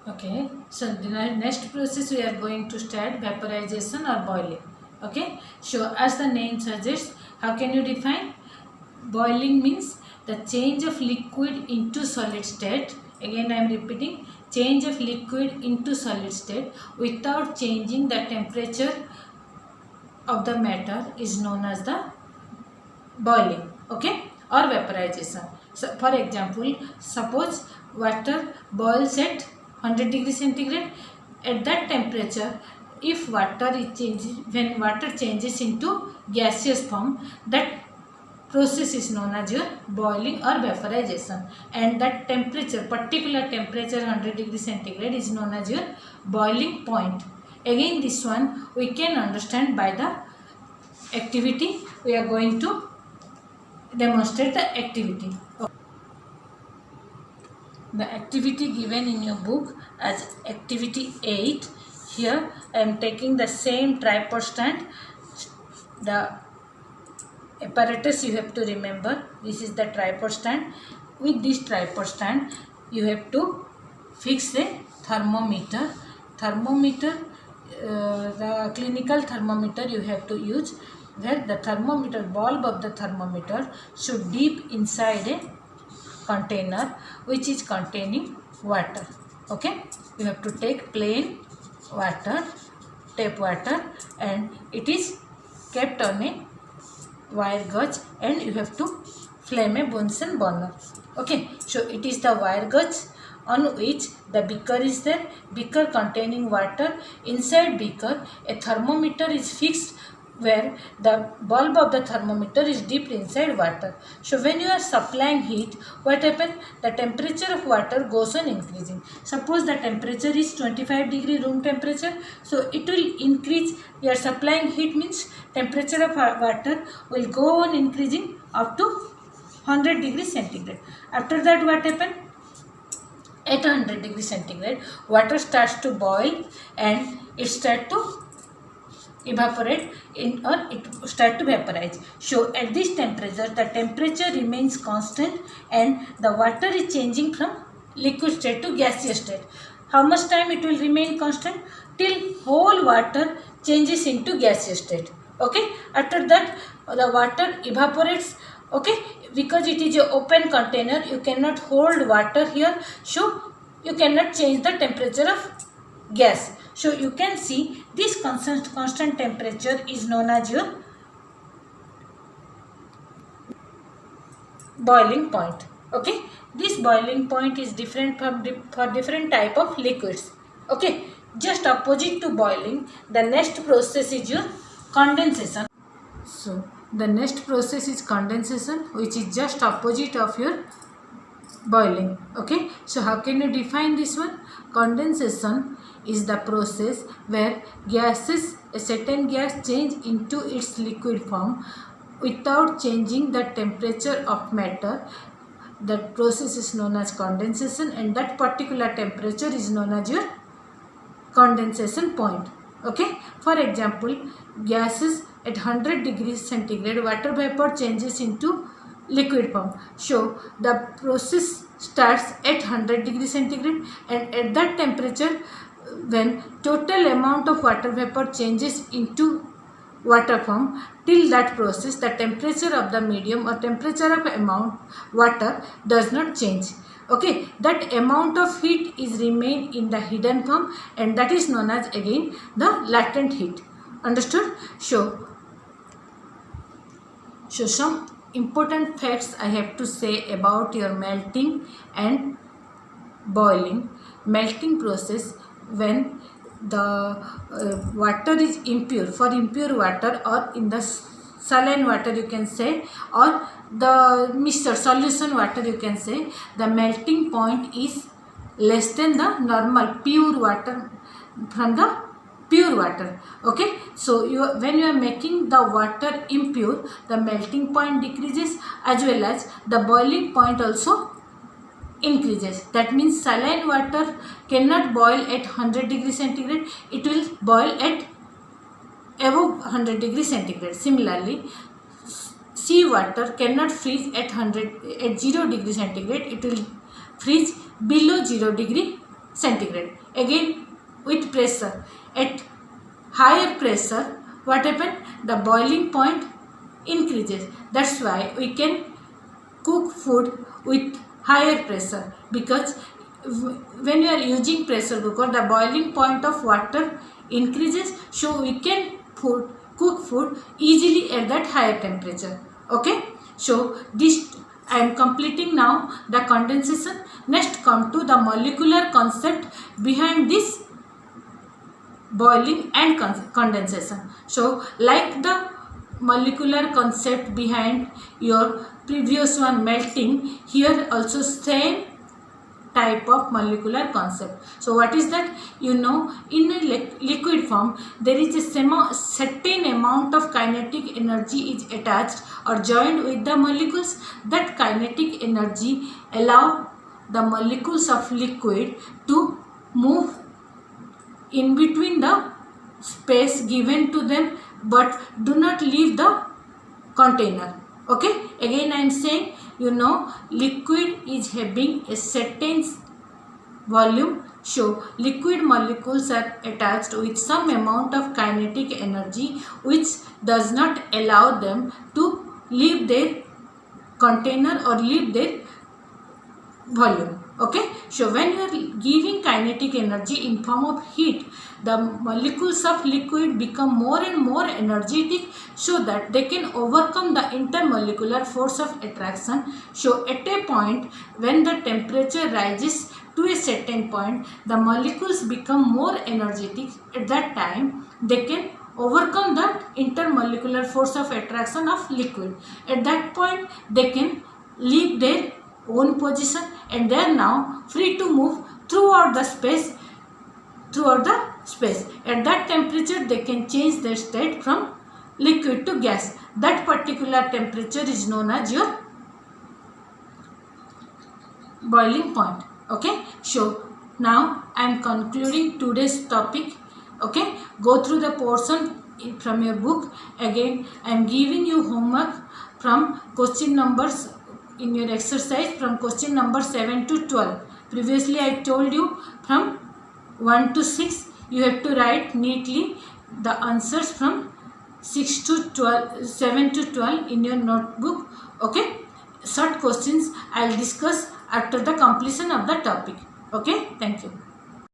Okay, so the next process we are going to start vaporization or boiling. Okay, so as the name suggests, how can you define? Boiling means the change of liquid into solid state. Again, I am repeating, change of liquid into solid state without changing the temperature of the matter is known as the boiling. Okay, or vaporization. So, for example, suppose water boils at 100 degrees centigrade. At that temperature, if water is changing, when water changes into gaseous form, that process is known as your boiling or vaporization, and that temperature, particular temperature 100 degrees centigrade, is known as your boiling point. Again, this one we can understand by the activity. We are going to demonstrate the activity. The activity given in your book as activity 8. Here I am taking the same tripod stand. The apparatus you have to remember, this is the tripod stand. With this tripod stand you have to fix a thermometer. The clinical thermometer you have to use, where the thermometer bulb of the thermometer should dip inside a container which is containing water. Okay, you have to take plain water, tap water, and it is kept on a wire gauge, and you have to flame a Bunsen burner. Okay, so it is the wire gauge on which the beaker is there, beaker containing water. Inside beaker a thermometer is fixed, where the bulb of the thermometer is dipped inside water. So when you are supplying heat, what happens? The temperature of water goes on increasing. Suppose the temperature is 25 degree room temperature, so it will increase. You are supplying heat means temperature of water will go on increasing up to 100 degrees centigrade. After that, what happens? At 100 degrees centigrade, water starts to boil and it starts to evaporate or it start to vaporize. So at this temperature, the temperature remains constant and the water is changing from liquid state to gaseous state. How much time it will remain constant? Till whole water changes into gaseous state. Okay, after that the water evaporates. Okay, because it is an open container, you cannot hold water here, so you cannot change the temperature of gas. So you can see this constant temperature is known as your boiling point. Okay, this boiling point is different for different type of liquids. Okay, just opposite to boiling, the next process is your condensation. So the next process is condensation, which is just opposite of your boiling. Okay, so how can you define this one? Condensation is the process where a certain gas change into its liquid form without changing the temperature of matter. That process is known as condensation, and that particular temperature is known as your condensation point. Okay, for example, gases at 100 degrees centigrade, water vapor changes into liquid form. So the process starts at 100 degrees centigrade, and at that temperature, when total amount of water vapor changes into water form, till that process the temperature of the medium or temperature of amount water does not change. Okay, that amount of heat is remain in the hidden form, and that is known as again the latent heat. Understood? So some important facts I have to say about your melting and boiling. Melting process, when the water is impure, for impure water or in the saline water you can say, or the mixture solution water you can say, the melting point is less than the normal pure water from the pure water. Okay, so when you are making the water impure, the melting point decreases as well as the boiling point also increases. That means saline water cannot boil at 100 degrees centigrade, it will boil at above 100 degrees centigrade. Similarly, sea water cannot freeze at 0 degree centigrade, it will freeze below 0 degree centigrade. Again with pressure, at higher pressure what happen? The boiling point increases. That's why we can cook food with higher pressure, because when you are using pressure cooker, the boiling point of water increases, so we can cook food easily at that higher temperature. Okay, so this I am completing now the condensation. Next come to the molecular concept behind this boiling and condensation. So like the molecular concept behind your previous one, melting, here also same type of molecular concept. So what is that? You know, in a liquid form there is a certain amount of kinetic energy is attached or joined with the molecules. That kinetic energy allow the molecules of liquid to move in between the space given to them, but do not leave the container. Okay, again I am saying, you know, liquid is having a certain volume, so liquid molecules are attached with some amount of kinetic energy which does not allow them to leave their container or leave their volume. Okay, so when you are giving kinetic energy in form of heat, the molecules of liquid become more and more energetic, so that they can overcome the intermolecular force of attraction. So at a point when the temperature rises to a certain point, the molecules become more energetic. At that time they can overcome that intermolecular force of attraction of liquid. At that point they can leave their own position and they are now free to move throughout the space. At that temperature they can change their state from liquid to gas. That particular temperature is known as your boiling point. Okay, so now I am concluding today's topic. Okay, go through the portion from your book. Again I am giving you homework from question numbers in your exercise from question number 7 to 12. Previously I told you from 1 to 6 you have to write neatly the answers from 6 to 12, 7 to 12 in your notebook. Okay, short questions I will discuss after the completion of the topic. Okay, thank you.